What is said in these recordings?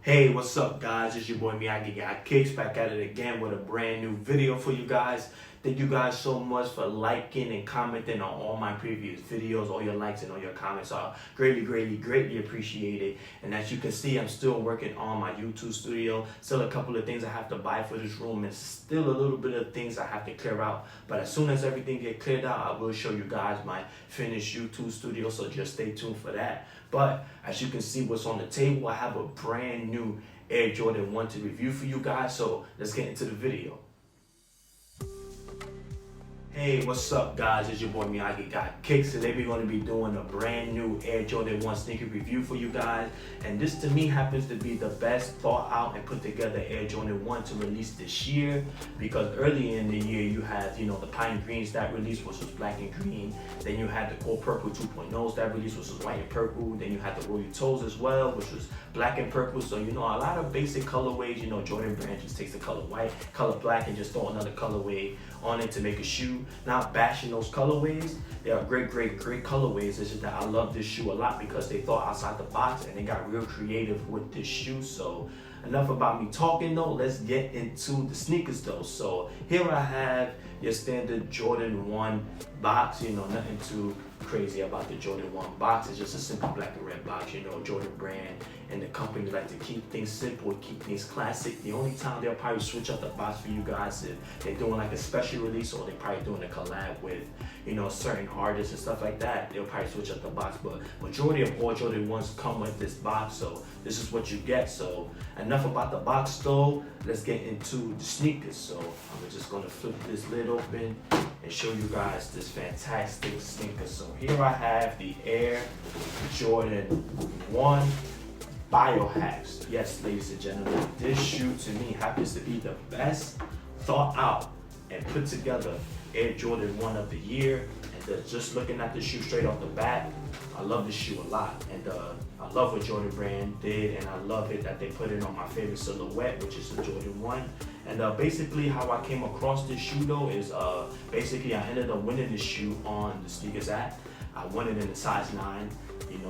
Hey, what's up guys? It's your boy Miyagi Got Kicks back at it again with a brand new video for you guys. Thank you guys so much for liking and commenting on all my previous videos. All your likes and all your comments are greatly appreciated. And as you can see, I'm still working on my YouTube studio. Still a couple of things I have to buy for this room and still a little bit of things I have to clear out. But as soon as everything gets cleared out, I will show you guys my finished YouTube studio, so just stay tuned for that. But as you can see what's on the table, I have a brand new Air Jordan 1 to review for you guys. So let's get into the video. Hey, what's up guys? It's your boy Miyagi Got Kicks. Today we're going to be doing a brand new Air Jordan 1 sneaker review for you guys. And this to me happens to be the best thought out and put together Air Jordan 1 to release this year. Because early in the year you had, the Pine Greens that released, which was black and green. Then you had the Cold Purple 2.0s that released, which was white and purple. Then you had the Royal Toes as well, which was black and purple. So a lot of basic colorways. Jordan Brand just takes the color white, color black, and just throw another colorway on it to make a shoe. Not bashing those colorways. They are great colorways. It's just that I love this shoe a lot because they thought outside the box and they got real creative with this shoe. So enough about me talking though, let's get into the sneakers though. So here I have your standard Jordan 1 box, nothing too crazy about the Jordan 1 box. It's just a simple black and red box, Jordan Brand and the company like to keep things simple, keep things classic. The only time they'll probably switch up the box for you guys if they're doing like a special release or they're probably doing a collab with, certain artists and stuff like that. They'll probably switch up the box, but majority of all Jordan 1s come with this box, so this is what you get. So enough about the box though, let's get into the sneakers. So I'm just gonna flip this lid open and show you guys this fantastic sneaker. So here I have the Air Jordan 1 Biohacks. Yes, ladies and gentlemen, this shoe to me happens to be the best thought out and put together Air Jordan 1 of the year. And just looking at the shoe straight off the bat, I love this shoe a lot. And I love what Jordan Brand did, and I love it that they put it on my favorite silhouette, which is the Jordan 1. And basically how I came across this shoe though is basically I ended up winning this shoe on the sneakers app. I won it in the size 9,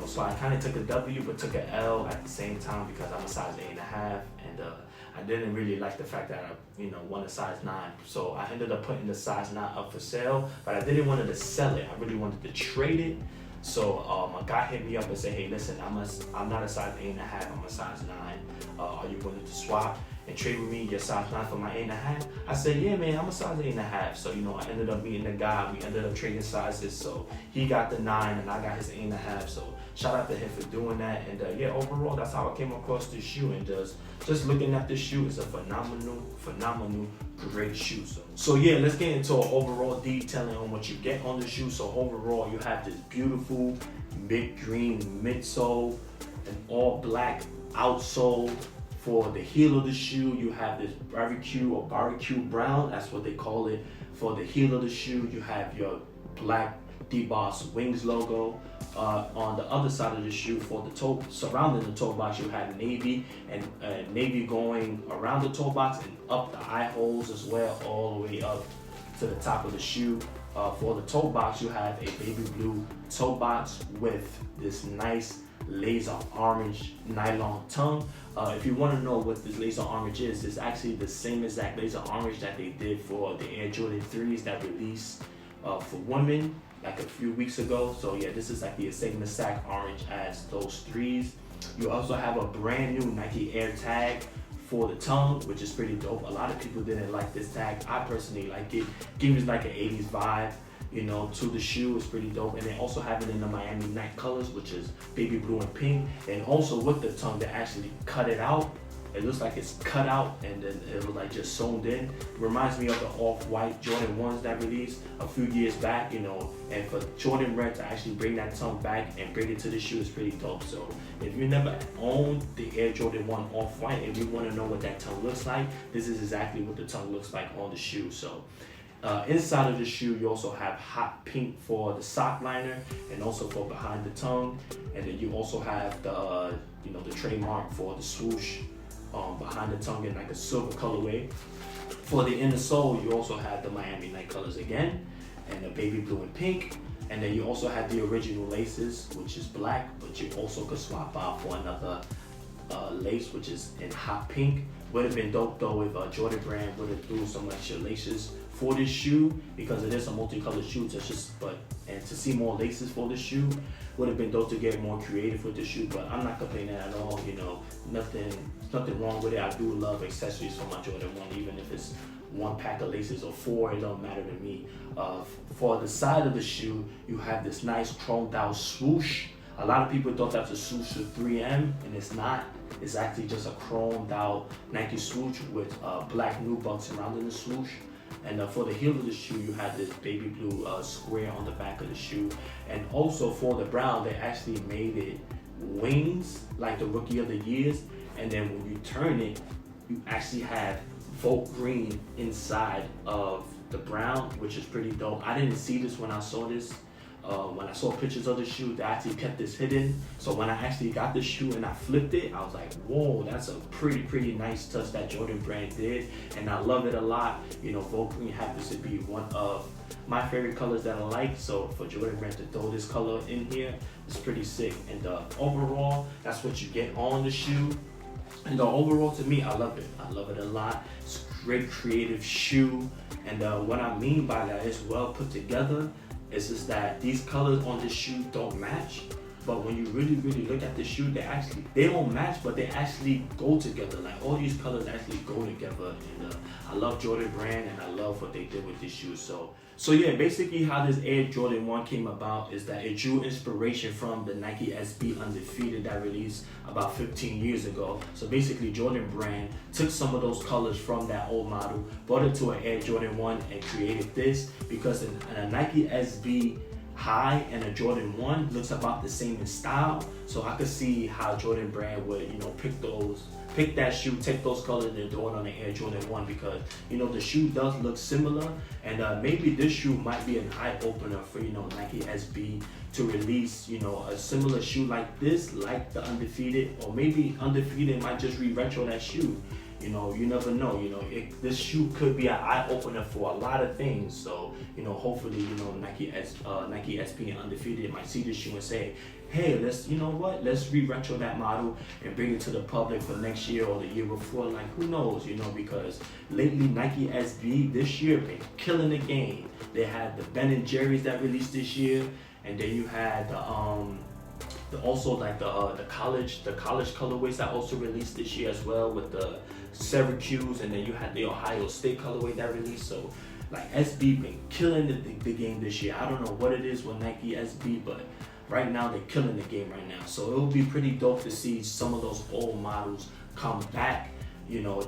so I kind of took a W but took an L at the same time because I'm a size 8.5, and I didn't really like the fact that I won a size 9. So I ended up putting the size 9 up for sale, but I didn't want to sell it. I really wanted to trade it. So a guy hit me up and said, hey listen, I'm not a size 8.5, I'm a size 9. Are you willing to swap and trade with me your size 9 for my 8.5? I said, yeah man, I'm a size 8.5. So I ended up meeting the guy, we ended up trading sizes. So he got the 9 and I got his 8.5. So shout out to him for doing that. And yeah, overall that's how I came across this shoe. And just looking at this shoe, it's a phenomenal great shoe. So yeah, let's get into an overall detailing on what you get on the shoe. So overall you have this beautiful mid-green midsole, an all black outsole. For the heel of the shoe, you have this barbecue brown, that's what they call it. For the heel of the shoe, you have your black D-Boss Wings logo. On the other side of the shoe, for the toe, surrounding the toe box, you have navy, and navy going around the toe box and up the eye holes as well, all the way up to the top of the shoe. For the toe box, you have a baby blue toe box with this nice laser orange nylon tongue. If you want to know what this laser orange is, it's actually the same exact laser orange that they did for the Air Jordan 3s that released for women like a few weeks ago. So yeah, this is like the same exact orange as those 3s. You also have a brand new Nike Air tag for the tongue, which is pretty dope. A lot of people didn't like this tag. I personally like it. Gives like an 80s vibe, to the shoe. Is pretty dope. And they also have it in the Miami Night colors, which is baby blue and pink. And also with the tongue, they actually cut it out. It looks like it's cut out and then it was like just sewn in. It reminds me of the off-white Jordan 1s that released a few years back, and for Jordan Brand to actually bring that tongue back and bring it to the shoe is pretty dope. So if you never owned the Air Jordan 1 off-white and you want to know what that tongue looks like, this is exactly what the tongue looks like on the shoe. So inside of the shoe, you also have hot pink for the sock liner and also for behind the tongue. And then you also have the, the trademark for the swoosh behind the tongue in like a silver colorway. For the inner sole, you also have the Miami Night colors again, and the baby blue and pink. And then you also have the original laces, which is black, but you also could swap out for another lace, which is in hot pink. Would have been dope though if Jordan Brand would have threw some extra laces for this shoe, because it is a multicolored shoe. And to see more laces for this shoe would have been dope to get more creative with the shoe. But I'm not complaining at all. Nothing wrong with it. I do love accessories for my Jordan 1, even if it's 1 pack of laces or 4, it don't matter to me. For the side of the shoe, you have this nice chromed out swoosh. A lot of people thought that's a swoosh with 3M, and it's not. It's actually just a chromed out Nike swoosh with black nubuck surrounding the swoosh. And for the heel of the shoe, you have this baby blue square on the back of the shoe. And also for the brown, they actually made it wings, like the Rookie of the Years. And then when you turn it, you actually have Volt green inside of the brown, which is pretty dope. I didn't see this when I saw this. When I saw pictures of the shoe, they actually kept this hidden. So when I actually got the shoe and I flipped it, I was like, whoa, that's a pretty nice touch that Jordan Brand did. And I love it a lot. Volt green happens to be one of my favorite colors that I like. So for Jordan Brand to throw this color in here, it's pretty sick. And overall, that's what you get on the shoe. And overall, to me, I love it. I love it a lot. It's a great creative shoe. And what I mean by that is well put together. It's just that these colors on this shoe don't match. But when you really look at the shoe, they don't match, but they actually go together. Like all these colors actually go together. And I love Jordan Brand, and I love what they did with this shoe. So yeah, basically how this Air Jordan 1 came about is that it drew inspiration from the Nike SB Undefeated that released about 15 years ago. So basically Jordan Brand took some of those colors from that old model, brought it to an Air Jordan 1 and created this, because in a Nike SB High and a Jordan 1 looks about the same in style. So I could see how Jordan Brand would, pick that shoe, take those colors and throw it on the Air Jordan 1, because the shoe does look similar. And maybe this shoe might be an eye opener for Nike SB to release a similar shoe like this, like the Undefeated, or maybe Undefeated might just re-retro that shoe. You never know. This shoe could be an eye opener for a lot of things. So hopefully Nike SB and Undefeated might see this shoe and say, hey, let's re-retro that model and bring it to the public for next year or the year before. Like, who knows? Because lately Nike SB this year been killing the game. They had the Ben & Jerry's that released this year, and then you had the college colorways that also released this year as well, with the Syracuse, and then you had the Ohio State colorway that released. So like SB been killing the game this year. I don't know what it is with Nike SB, but right now they're killing the game right now. So it would be pretty dope to see some of those old models come back.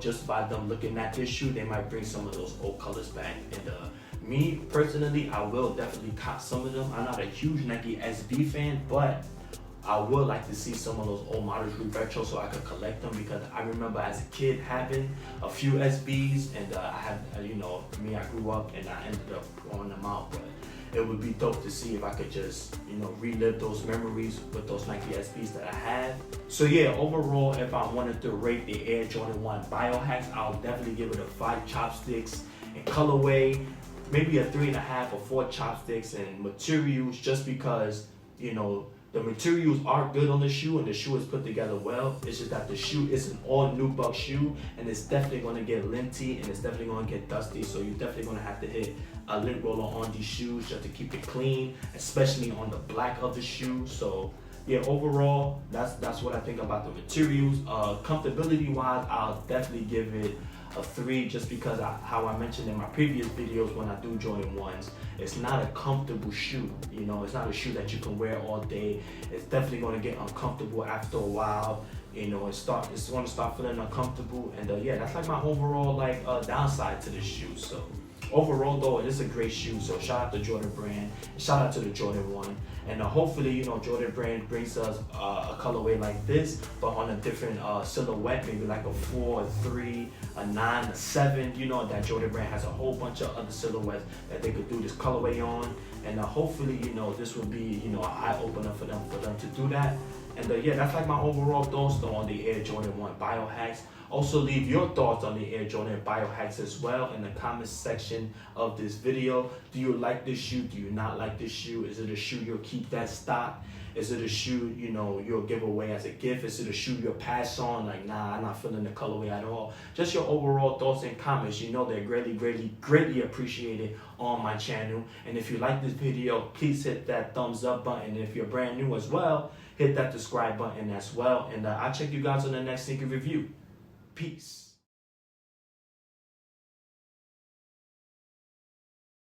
Just by them looking at this shoe, they might bring some of those old colors back. And me personally, I will definitely cop some of them. I'm not a huge Nike SB fan, but I would like to see some of those old models re-retro so I could collect them, because I remember as a kid having a few SBs, and I had, I grew up and I ended up throwing them out. But it would be dope to see if I could just, relive those memories with those Nike SBs that I had. So yeah, overall, if I wanted to rate the Air Jordan 1 Biohacks, I'll definitely give it a 5 chopsticks in colorway, maybe a 3.5 or 4 chopsticks in materials, just because, the materials are good on the shoe and the shoe is put together well. It's just that the shoe is an all nubuck shoe, and it's definitely going to get linty and it's definitely going to get dusty. So you're definitely going to have to hit a lint roller on these shoes just to keep it clean, especially on the black of the shoe. So yeah, overall, that's what I think about the materials. Comfortability wise, I'll definitely give it a 3, just because how I mentioned in my previous videos when I do Jordan 1s, it's not a comfortable shoe. It's not a shoe that you can wear all day. It's definitely going to get uncomfortable after a while. It's going to start feeling uncomfortable. And yeah, that's like my overall downside to this shoe. So overall though, it is a great shoe. So shout out to Jordan Brand, shout out to the Jordan 1. And hopefully, Jordan Brand brings us a colorway like this, but on a different silhouette, maybe like a 4, a 3, a 9, a 7. That Jordan Brand has a whole bunch of other silhouettes that they could do this colorway on. And hopefully, this would be, an eye opener for them to do that. And yeah, that's like my overall thoughts though on the Air Jordan 1 Biohacks. Also leave your thoughts on the Air Jordan Biohacks as well in the comments section of this video. Do you like this shoe? Do you not like this shoe? Is it a shoe you'll keep that stock? Is it a shoe, you know, you'll give away as a gift? Is it a shoe you'll pass on? Like, nah, I'm not feeling the colorway at all. Just your overall thoughts and comments. You know they're greatly appreciated on my channel. And if you like this video, please hit that thumbs up button. If you're brand new as well, hit that subscribe button as well. And I'll check you guys on the next sneaker review. Peace.